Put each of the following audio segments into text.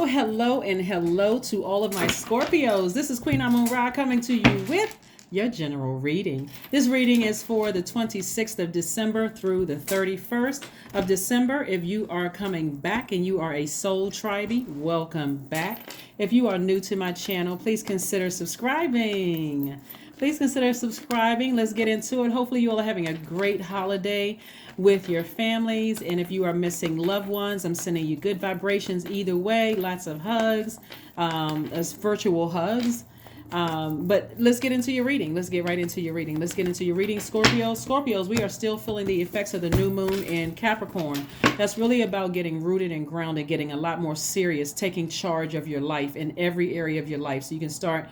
hello, and hello to all of my Scorpios. This is Queen Amun Ra coming to you with your general reading. This reading is for the 26th of December through the 31st of December. If you are coming back and you are a soul tribe, welcome back. If you are new to my channel, please consider subscribing. Let's get into it. Hopefully you all are having a great holiday with your families. And if you are missing loved ones, I'm sending you good vibrations either way. Lots of hugs, as virtual hugs. But let's get into your reading. Let's get right into your reading. Let's get into your reading, Scorpios. Scorpios, we are still feeling the effects of the new moon in Capricorn. That's really about getting rooted and grounded, getting a lot more serious, taking charge of your life in every area of your life. So you can start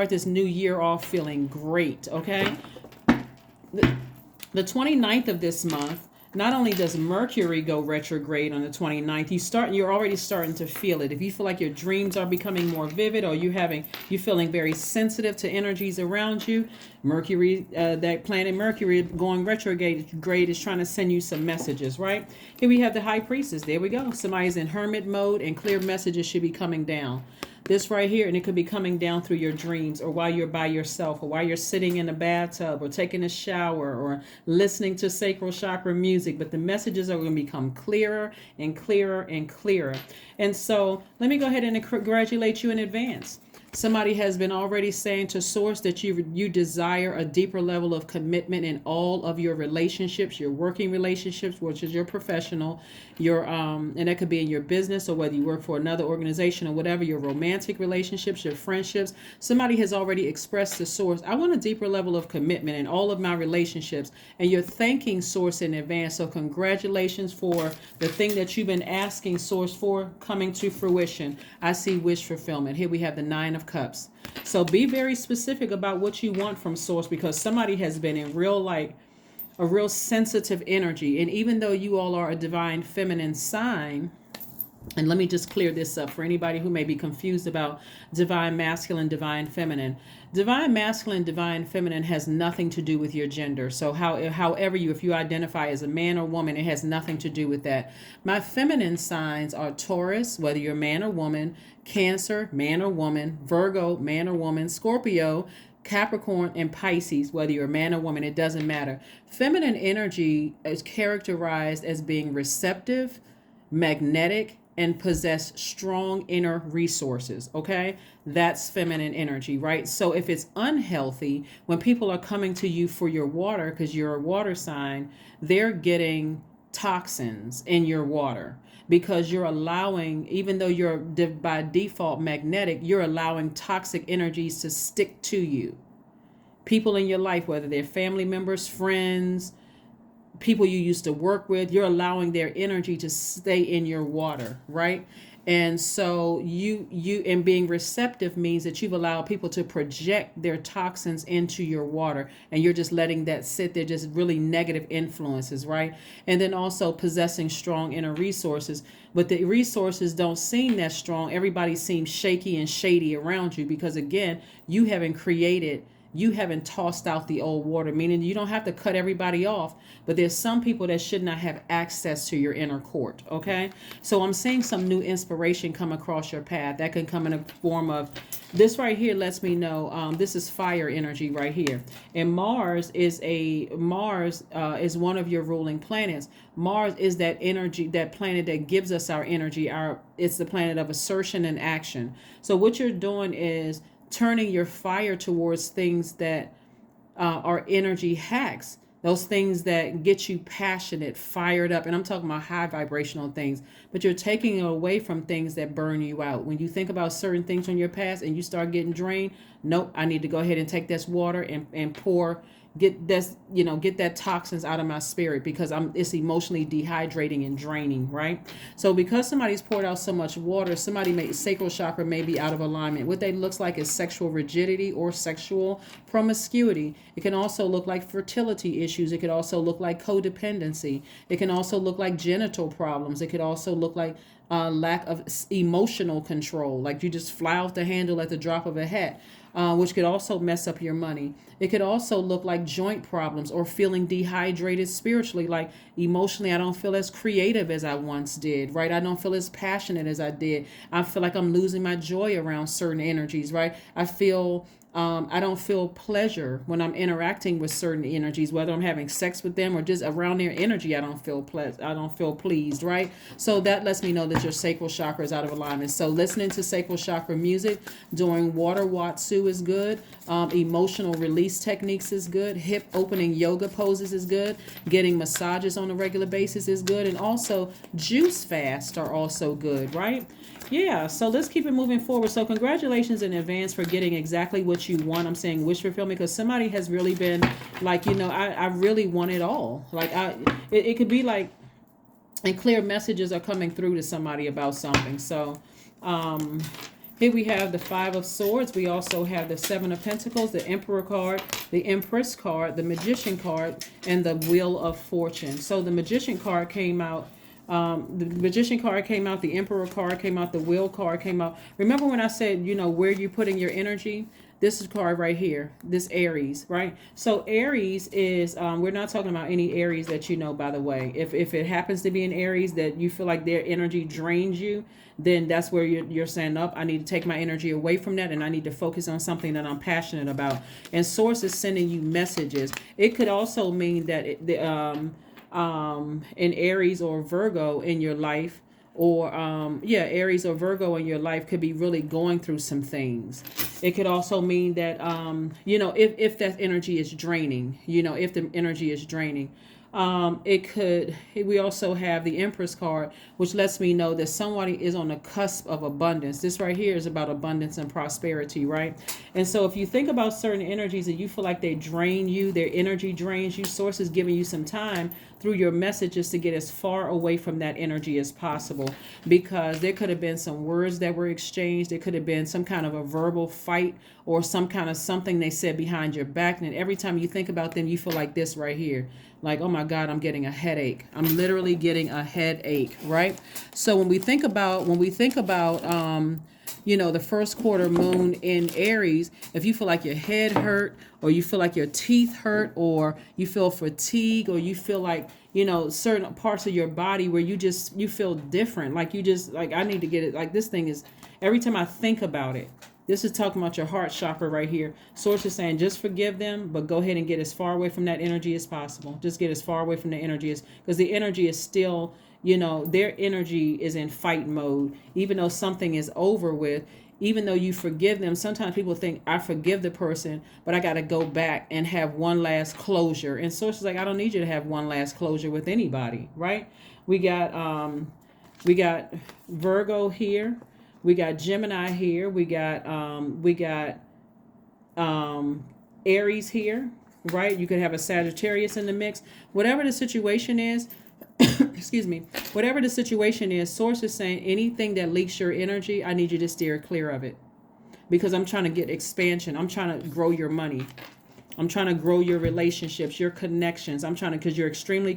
this new year off feeling great, okay? The 29th of this month, not only does Mercury go retrograde on the 29th, you're already starting to feel it. If you feel like your dreams are becoming more vivid, or you're feeling very sensitive to energies around you, Mercury, that planet Mercury going retrograde is trying to send you some messages, right? Here we have the High Priestess. There we go. Somebody's in Hermit mode, and clear messages should be coming down. This right here, and it could be coming down through your dreams, or while you're by yourself, or while you're sitting in a bathtub, or taking a shower, or listening to sacral chakra music. But the messages are going to become clearer and clearer and clearer. And so let me go ahead and congratulate you in advance. Somebody has been already saying to Source that you desire a deeper level of commitment in all of your relationships, your working relationships, which is your professional, and that could be in your business, or whether you work for another organization or whatever, your romantic relationships, your friendships. Somebody has already expressed to Source, I want a deeper level of commitment in all of my relationships, and you're thanking Source in advance. So congratulations for the thing that you've been asking Source for coming to fruition. I see wish fulfillment. Here we have the Nine of Cups. So be very specific about what you want from Source, because somebody has been in a real sensitive energy. And even though you all are a divine feminine sign, and let me just clear this up for anybody who may be confused about divine masculine, divine feminine. Divine masculine, divine feminine has nothing to do with your gender. So if you identify as a man or woman, it has nothing to do with that. My feminine signs are Taurus, whether you're man or woman, Cancer, man or woman, Virgo, man or woman, Scorpio, Capricorn, and Pisces, whether you're a man or woman, it doesn't matter. Feminine energy is characterized as being receptive, magnetic, and possess strong inner resources, okay? That's feminine energy, right? So if it's unhealthy, when people are coming to you for your water, because you're a water sign, they're getting toxins in your water, because you're allowing, even though you're by default magnetic, you're allowing toxic energies to stick to you. People in your life, whether they're family members, friends, people you used to work with, you're allowing their energy to stay in your water, right? And so and being receptive means that you've allowed people to project their toxins into your water, and you're just letting that sit there, just really negative influences, right? And then also possessing strong inner resources, but the resources don't seem that strong. Everybody seems shaky and shady around you, because again, you haven't tossed out the old water, meaning you don't have to cut everybody off, but there's some people that should not have access to your inner court, okay? So I'm seeing some new inspiration come across your path. That can come in a form of, this right here lets me know, this is fire energy right here. And Mars is one of your ruling planets. Mars is that energy, that planet that gives us our energy. It's the planet of assertion and action. So what you're doing is turning your fire towards things that are energy hacks, those things that get you passionate, fired up. And I'm talking about high vibrational things, but you're taking it away from things that burn you out. When you think about certain things from your past and you start getting drained, nope, I need to go ahead and take this water and get that toxins out of my spirit, because it's emotionally dehydrating and draining, right? So because somebody's poured out so much water, sacral chakra may be out of alignment. What that looks like is sexual rigidity or sexual promiscuity. It can also look like fertility issues. It could also look like codependency. It can also look like genital problems. It could also look like lack of emotional control, like you just fly off the handle at the drop of a hat. which could also mess up your money. It could also look like joint problems or feeling dehydrated spiritually, like emotionally, I don't feel as creative as I once did, right? I don't feel as passionate as I did. I feel like I'm losing my joy around certain energies, right? I don't feel pleasure when I'm interacting with certain energies, whether I'm having sex with them or just around their energy. I don't feel pleased, right? So that lets me know that your sacral chakra is out of alignment. So listening to sacral chakra music, doing water watsu is good. Emotional release techniques is good. Hip opening yoga poses is good. Getting massages on a regular basis is good. And also juice fasts are also good, right? Yeah, so let's keep it moving forward. So congratulations in advance for getting exactly what you want. I'm saying wish fulfillment because somebody has really been like, I really want it all. It could be like, and clear messages are coming through to somebody about something. So here we have the Five of Swords. We also have the Seven of Pentacles, the Emperor card, the Empress card, the Magician card, and the Wheel of Fortune. So the Magician card came out. The Magician card came out, the Emperor card came out, the Wheel card came out. Remember when I said, where you're putting your energy? This is card right here, this Aries, right? So Aries is, we're not talking about any Aries that by the way. If it happens to be an Aries that you feel like their energy drains you, then that's where you're saying, up, I need to take my energy away from that and I need to focus on something that I'm passionate about. And Source is sending you messages. It could also mean that in Aries or Virgo in your life, or Aries or Virgo in your life could be really going through some things. It could also mean that if that energy is draining, if the energy is draining. We also have the Empress card, which lets me know that somebody is on the cusp of abundance. This right here is about abundance and prosperity, right? And so if you think about certain energies and you feel like they drain you, their energy drains you, Source is giving you some time through your messages to get as far away from that energy as possible, because there could have been some words that were exchanged. There could have been some kind of a verbal fight or some kind of something they said behind your back. And every time you think about them, you feel like this right here. Like, oh my God, I'm getting a headache. I'm literally getting a headache, right? So when we think about the first quarter moon in Aries, if you feel like your head hurt or you feel like your teeth hurt or you feel fatigue or you feel like, certain parts of your body where you feel different, like I need to get it. Like this thing is, every time I think about it, this is talking about your heart chakra right here. Source is saying just forgive them, but go ahead and get as far away from that energy as possible. Just get as far away from the energy because the energy is still, their energy is in fight mode. Even though something is over with, even though you forgive them, sometimes people think I forgive the person, but I got to go back and have one last closure. And Source is like, I don't need you to have one last closure with anybody, right? We got Virgo here. We got Gemini here. We got Aries here, right? You could have a Sagittarius in the mix. Whatever the situation is, excuse me, whatever the situation is, Source is saying anything that leaks your energy, I need you to steer clear of it. Because I'm trying to get expansion. I'm trying to grow your money. I'm trying to grow your relationships, your connections. Because you're extremely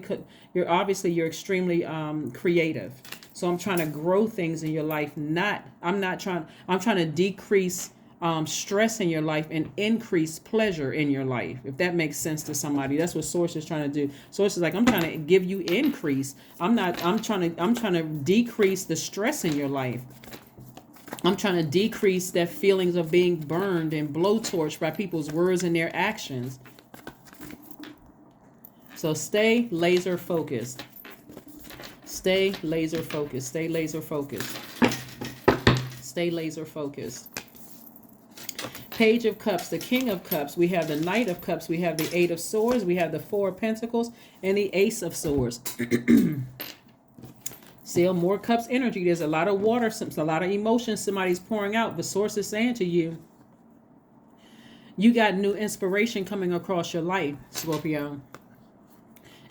creative. So I'm trying to grow things in your life. I'm trying to decrease stress in your life and increase pleasure in your life. If that makes sense to somebody, that's what Source is trying to do. Source is like, I'm trying to give you increase. I'm trying to decrease the stress in your life. I'm trying to decrease that feelings of being burned and blowtorched by people's words and their actions. So stay laser focused. Stay laser focused. Stay laser focused. Stay laser focused. Page of Cups, the King of Cups. We have the Knight of Cups. We have the Eight of Swords. We have the Four of Pentacles and the Ace of Swords. Still more cups energy. There's a lot of water, a lot of emotions somebody's pouring out. The Source is saying to you, you got new inspiration coming across your life, Scorpio.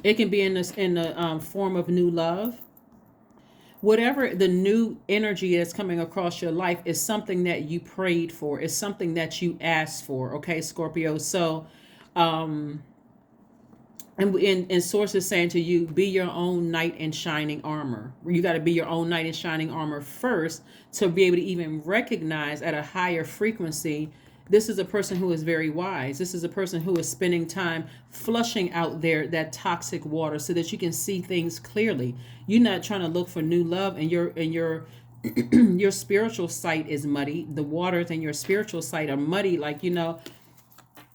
It can be in the form of new love. Whatever the new energy that's coming across your life is something that you prayed for. It's something that you asked for. Okay, Scorpio. So, and Source is saying to you, be your own knight in shining armor. You got to be your own knight in shining armor first to be able to even recognize at a higher frequency This is a person who is very wise. This is a person who is spending time flushing out that toxic water so that you can see things clearly. You're not trying to look for new love, and your your spiritual sight is muddy. The waters in your spiritual sight are muddy, like,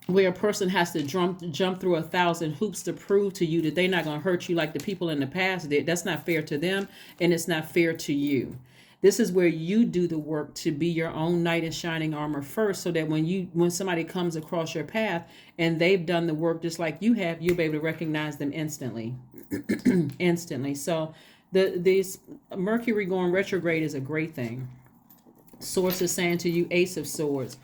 where a person has to jump through 1,000 hoops to prove to you that they're not going to hurt you like the people in the past did. That's not fair to them, and it's not fair to you. This is where you do the work to be your own knight in shining armor first, so that when somebody comes across your path and they've done the work just like you have, you'll be able to recognize them instantly. Instantly. So this Mercury going retrograde is a great thing. Source is saying to you, Ace of Swords,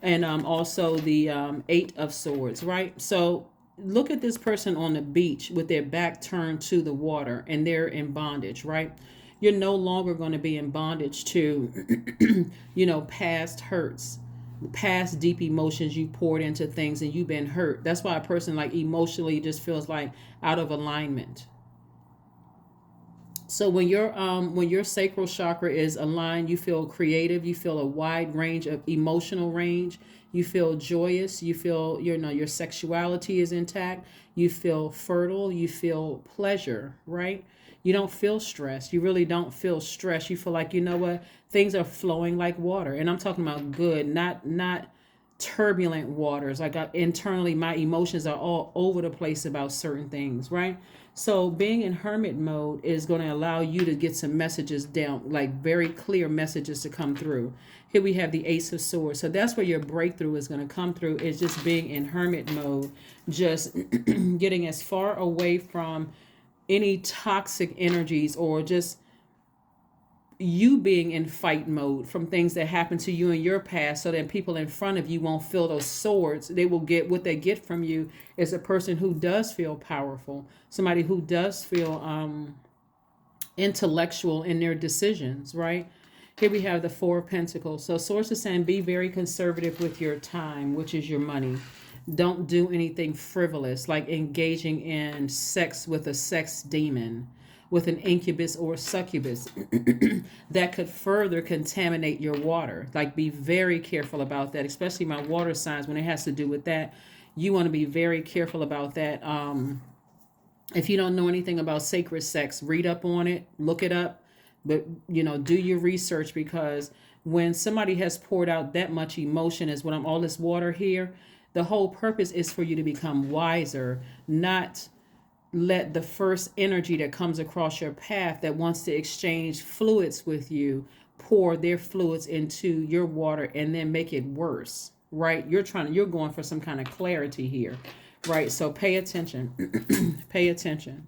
and also the Eight of Swords, right? So look at this person on the beach with their back turned to the water, and they're in bondage, right? You're no longer going to be in bondage to, past hurts, past deep emotions you poured into things and you've been hurt. That's why a person like emotionally just feels like out of alignment. So when your sacral chakra is aligned, you feel creative, you feel a wide range of emotional range, you feel joyous, you feel your sexuality is intact, you feel fertile, you feel pleasure, right? You don't feel stress. You really don't feel stress. You feel like, what? Things are flowing like water. And I'm talking about good, not turbulent waters. Like internally, my emotions are all over the place about certain things, right? So being in hermit mode is going to allow you to get some messages down, like very clear messages to come through. Here we have the Ace of Swords. So that's where your breakthrough is going to come through, is just being in hermit mode, just getting as far away from any toxic energies, or just you being in fight mode from things that happened to you in your past, so that people in front of you won't feel those swords. They will get what they get from you is a person who does feel powerful, somebody who does feel intellectual in their decisions, right? Here we have the Four of Pentacles. So Source is saying be very conservative with your time, which is your money. Don't do anything frivolous, like engaging in sex with a sex demon, with an incubus or succubus that could further contaminate your water. Like, be very careful about that, especially my water signs. When it has to do with that, you want to be very careful about that. If you don't know anything about sacred sex, read up on it, look it up, but do your research, because when somebody has poured out that much emotion, as what all this water here, the whole purpose is for you to become wiser, not let the first energy that comes across your path that wants to exchange fluids with you pour their fluids into your water and then make it worse, right? You're going for some kind of clarity here, right? So pay attention. Pay attention.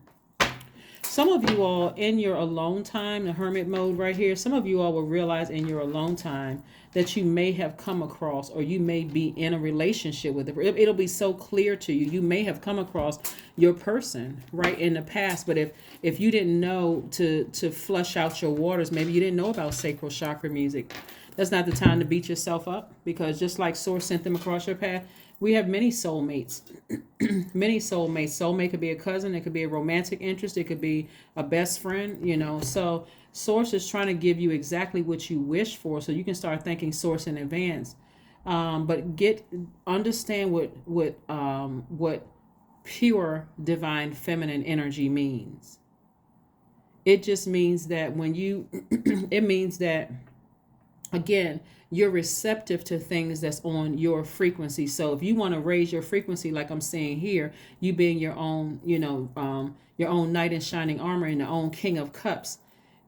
Some of you all in your alone time, the hermit mode right here, some of you all will realize in your alone time that you may have come across, or you may be in a relationship with it. It'll be so clear to you. You may have come across your person right in the past, but if you didn't know to flush out your waters, maybe you didn't know about sacral chakra music, that's not the time to beat yourself up, because just like Source sent them across your path, we have many soulmates. Many soulmates. Soulmate could be a cousin. It could be a romantic interest. It could be a best friend, So Source is trying to give you exactly what you wish for, so you can start thanking Source in advance. But understand what pure divine feminine energy means. It just means that it means that, again, you're receptive to things that's on your frequency. So if you want to raise your frequency, like I'm saying here, you being your own, your own knight in shining armor and your own king of cups,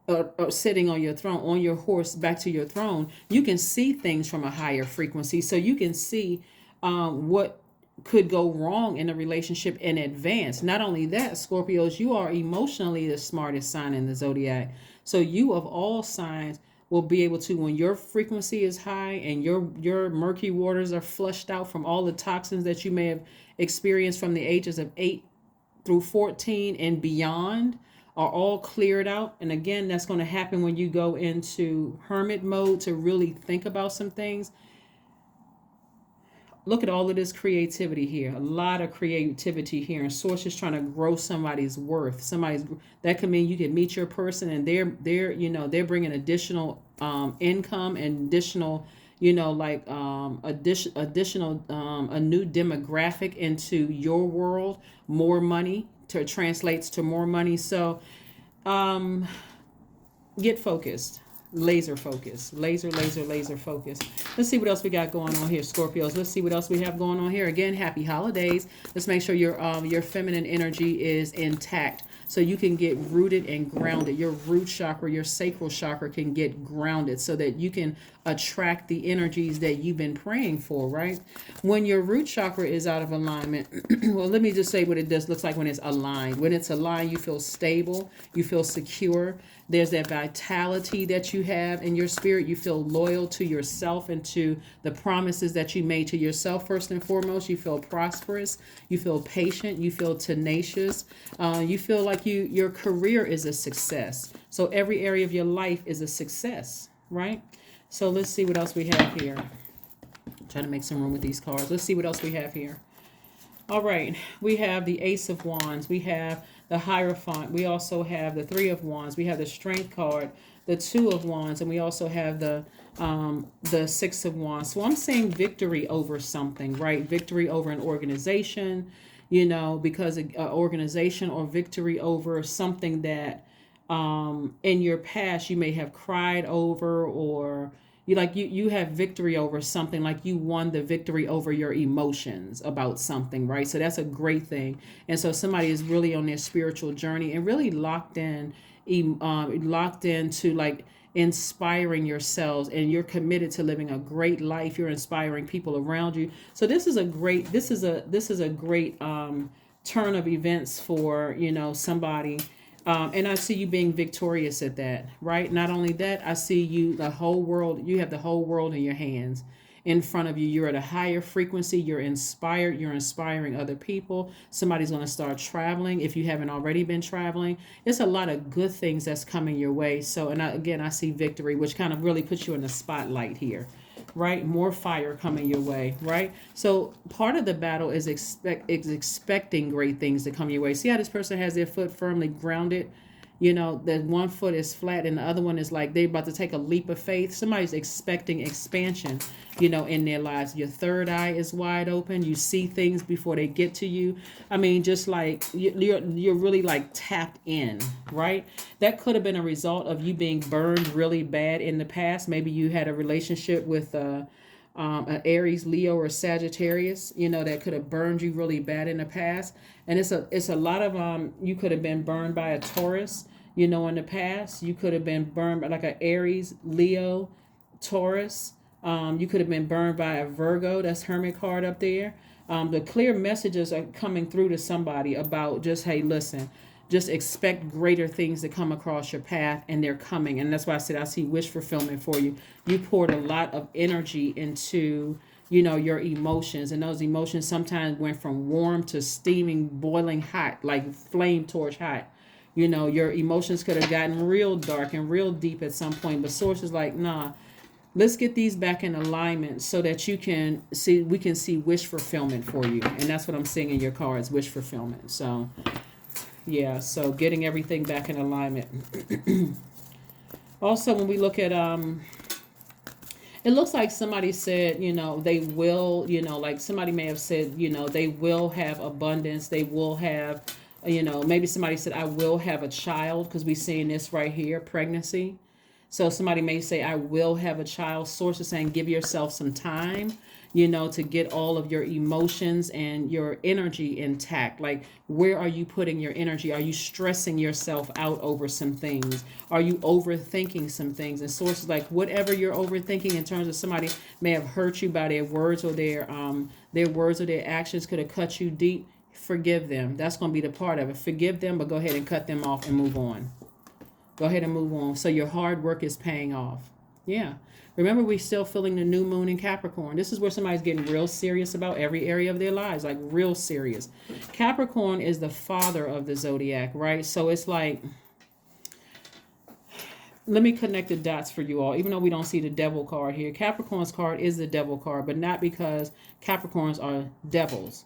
or sitting on your throne, on your horse back to your throne, you can see things from a higher frequency. So you can see what could go wrong in a relationship in advance. Not only that, Scorpios, you are emotionally the smartest sign in the zodiac. So you, of all signs, will be able to, when your frequency is high and your murky waters are flushed out from all the toxins that you may have experienced from the ages of 8 through 14 and beyond, are all cleared out. And again, that's going to happen when you go into hermit mode to really think about some things. Look at all of this creativity here. A lot of creativity here. And Source is trying to grow somebody's worth. That could mean you can meet your person and they're bringing additional income and additional, like additional a new demographic into your world, more money translates to more money. So um, get focused. Laser focus. Laser focus. Let's see what else we got going on here, Scorpios. Let's see what else we have going on here. Again, happy holidays. Let's make sure your feminine energy is intact so you can get rooted and grounded. Your root chakra, your sacral chakra can get grounded so that you can attract the energies that you've been praying for, right? When your root chakra is out of alignment, well, let me just say what it does looks like when it's aligned. When it's aligned, you feel stable, you feel secure. There's that vitality that you have in your spirit. You feel loyal to yourself and to the promises that you made to yourself. First and foremost, you feel prosperous. You feel patient. You feel tenacious. You feel like your career is a success. So every area of your life is a success, right? So let's see what else we have here. Try to make some room with these cards. Let's see what else we have here. All right, we have the Ace of Wands. We have the Hierophant. We also have the Three of Wands. We have the Strength card, the Two of Wands, and we also have the Six of Wands. So I'm saying victory over something, right? Victory over an organization, because an organization, or victory over something that in your past you may have cried over, or you have victory over something, like you won the victory over your emotions about something, right? So that's a great thing. And so somebody is really on their spiritual journey and really locked into like inspiring yourselves, and you're committed to living a great life. You're inspiring people around you. So this is a great turn of events for somebody. And I see you being victorious at that, right? Not only that, I see you have the whole world in your hands, in front of you. You're at a higher frequency. You're inspired. You're inspiring other people. Somebody's going to start traveling if you haven't already been traveling. It's a lot of good things that's coming your way. So, again, I see victory, which kind of really puts you in the spotlight here, right? More fire coming your way, right? So part of the battle is expecting great things to come your way. See how this person has their foot firmly grounded? That one foot is flat and the other one is like they're about to take a leap of faith. Somebody's expecting expansion, in their lives. Your third eye is wide open. You see things before they get to you. I mean, just like you're really like tapped in, right? That could have been a result of you being burned really bad in the past. Maybe you had a relationship with an Aries, Leo, or Sagittarius, that could have burned you really bad in the past. And it's a lot of you could have been burned by a Taurus, in the past. You could have been burned by like an Aries, Leo, Taurus. You could have been burned by a Virgo. That's Hermit card up there. The clear messages are coming through to somebody about just, hey, listen, just expect greater things to come across your path, and they're coming. And that's why I said I see wish fulfillment for you. You poured a lot of energy into, your emotions, and those emotions sometimes went from warm to steaming, boiling hot, like flame torch hot. Your emotions could have gotten real dark and real deep at some point, but Source is like, nah, let's get these back in alignment so that we can see wish fulfillment for you. And that's what I'm seeing in your cards, wish fulfillment. So yeah, so getting everything back in alignment. Also, when we look at it looks like somebody said, they will, like somebody may have said, they will have abundance. They will have, maybe somebody said, I will have a child, because we're seeing this right here, pregnancy. So somebody may say, I will have a child. Source is saying, give yourself some time, to get all of your emotions and your energy intact. Like, where are you putting your energy? Are you stressing yourself out over some things? Are you overthinking some things? And Source is like, whatever you're overthinking in terms of somebody may have hurt you by their words, or their words or their actions could have cut you deep. Forgive them. That's going to be the part of it. Forgive them, but go ahead and cut them off and move on. Go ahead and move on. So your hard work is paying off. Yeah. Remember, we're still feeling the new moon in Capricorn. This is where somebody's getting real serious about every area of their lives, like real serious. Capricorn is the father of the Zodiac, right? So it's like, let me connect the dots for you all. Even though we don't see the devil card here, Capricorn's card is the devil card, but not because Capricorns are devils.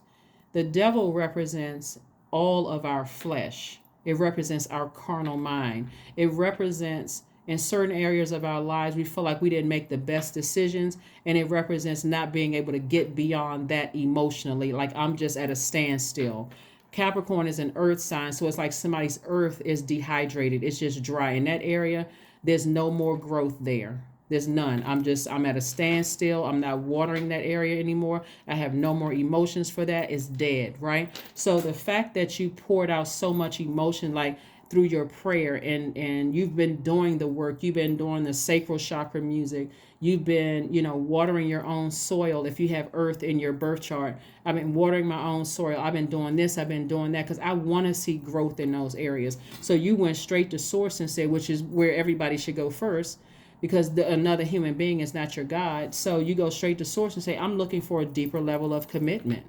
The devil represents all of our flesh. It represents our carnal mind. It represents in certain areas of our lives, we feel like we didn't make the best decisions, and it represents not being able to get beyond that emotionally. Like, I'm just at a standstill. Capricorn is an earth sign, so it's like somebody's earth is dehydrated. It's just dry in that area. There's no more growth there. There's none. I'm at a standstill. I'm not watering that area anymore. I have no more emotions for that. It's dead, right? So the fact that you poured out so much emotion, like through your prayer, and you've been doing the work, you've been doing the sacral chakra music, you've been, watering your own soil. If you have earth in your birth chart, I've been watering my own soil. I've been doing this, I've been doing that, because I want to see growth in those areas. So you went straight to source and said, which is where everybody should go first, because another human being is not your God. So you go straight to source and say, I'm looking for a deeper level of commitment.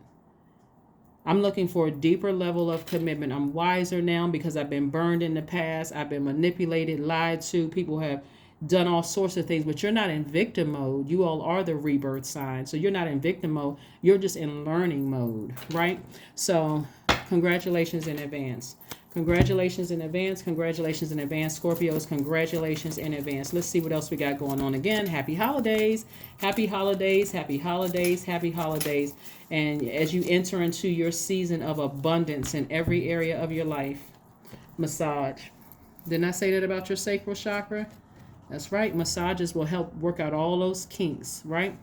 I'm looking for a deeper level of commitment. I'm wiser now because I've been burned in the past. I've been manipulated, lied to. People have done all sorts of things, but you're not in victim mode. You all are the rebirth sign. So you're not in victim mode. You're just in learning mode, right? So congratulations in advance. Congratulations in advance. Congratulations in advance, Scorpios. Congratulations in advance. Let's see what else we got going on again. Happy holidays. Happy holidays. Happy holidays. Happy holidays. And as you enter into your season of abundance in every area of your life, massage. Didn't I say that about your sacral chakra? That's right. Massages will help work out all those kinks, right?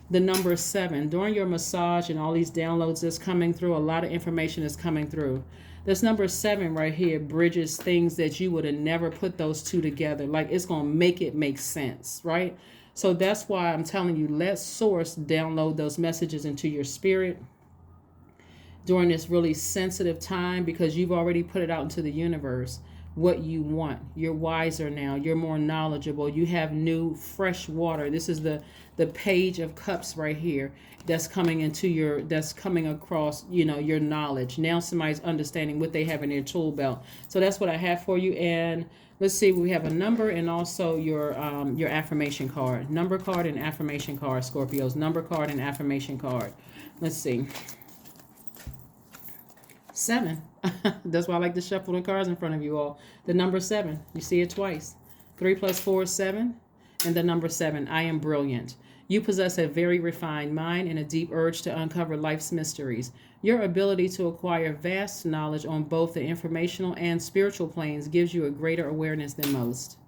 The number 7. During your massage and all these downloads that's coming through, a lot of information is coming through. This number 7 right here bridges things that you would have never put those two together. Like, it's going to make it make sense, right? So that's why I'm telling you, let Source download those messages into your spirit during this really sensitive time, because you've already put it out into the universe what you want. You're wiser now. You're more knowledgeable. You have new, fresh water. This is the Page of Cups right here that's coming into that's coming across, your knowledge. Now somebody's understanding what they have in their tool belt. So that's what I have for you. And let's see, we have a number and also your affirmation card. Number card and affirmation card, Scorpios. Number card and affirmation card. Let's see. 7. That's why I like to shuffle the cards in front of you all. The number 7. You see it twice. 3 + 4 is 7. And the number 7. I am brilliant. You possess a very refined mind and a deep urge to uncover life's mysteries. Your ability to acquire vast knowledge on both the informational and spiritual planes gives you a greater awareness than most.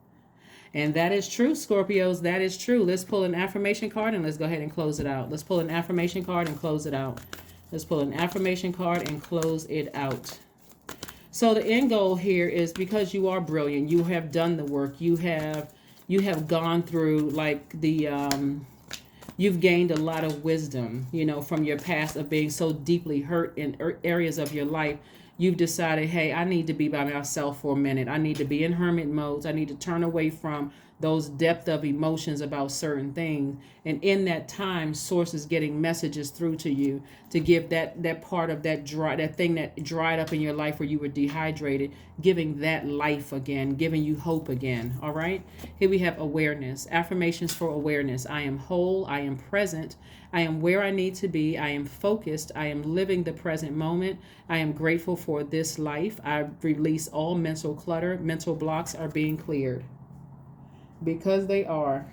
And that is true, Scorpios. That is true. Let's pull an affirmation card and let's go ahead and close it out. Let's pull an affirmation card and close it out. Let's pull an affirmation card and close it out. So the end goal here is, because you are brilliant, you have done the work, you have gone through like you've gained a lot of wisdom, from your past of being so deeply hurt in areas of your life. You've decided, hey, I need to be by myself for a minute. I need to be in hermit modes. I need to turn away from those depth of emotions about certain things. And in that time, Source is getting messages through to you to give that part of that thing that dried up in your life where you were dehydrated, giving that life again, giving you hope again. All right. Here we have awareness. Affirmations for awareness. I am whole. I am present. I am where I need to be. I am focused. I am living the present moment. I am grateful for this life. I release all mental clutter. Mental blocks are being cleared. Because they are.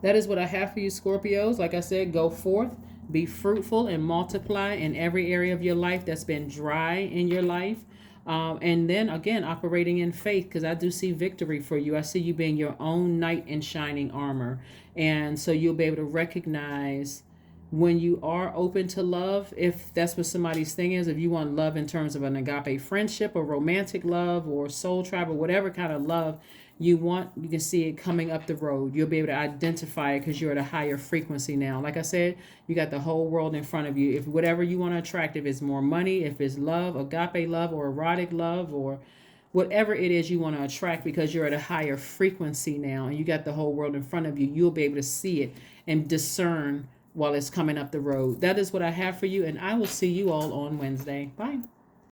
That is what I have for you, Scorpios. Like I said, go forth, be fruitful, and multiply in every area of your life that's been dry in your life. And then again, operating in faith, because I do see victory for you. I see you being your own knight in shining armor. And so you'll be able to recognize when you are open to love, if that's what somebody's thing is, if you want love in terms of an agape friendship or romantic love or soul tribe or whatever kind of love you want, you can see it coming up the road. You'll be able to identify it because you're at a higher frequency now. Like I said, you got the whole world in front of you. If whatever you want to attract, if it's more money, if it's love, agape love or erotic love, or whatever it is you want to attract, because you're at a higher frequency now and you got the whole world in front of you, you'll be able to see it and discern while it's coming up the road. That is what I have for you, and I will see you all on Wednesday. Bye.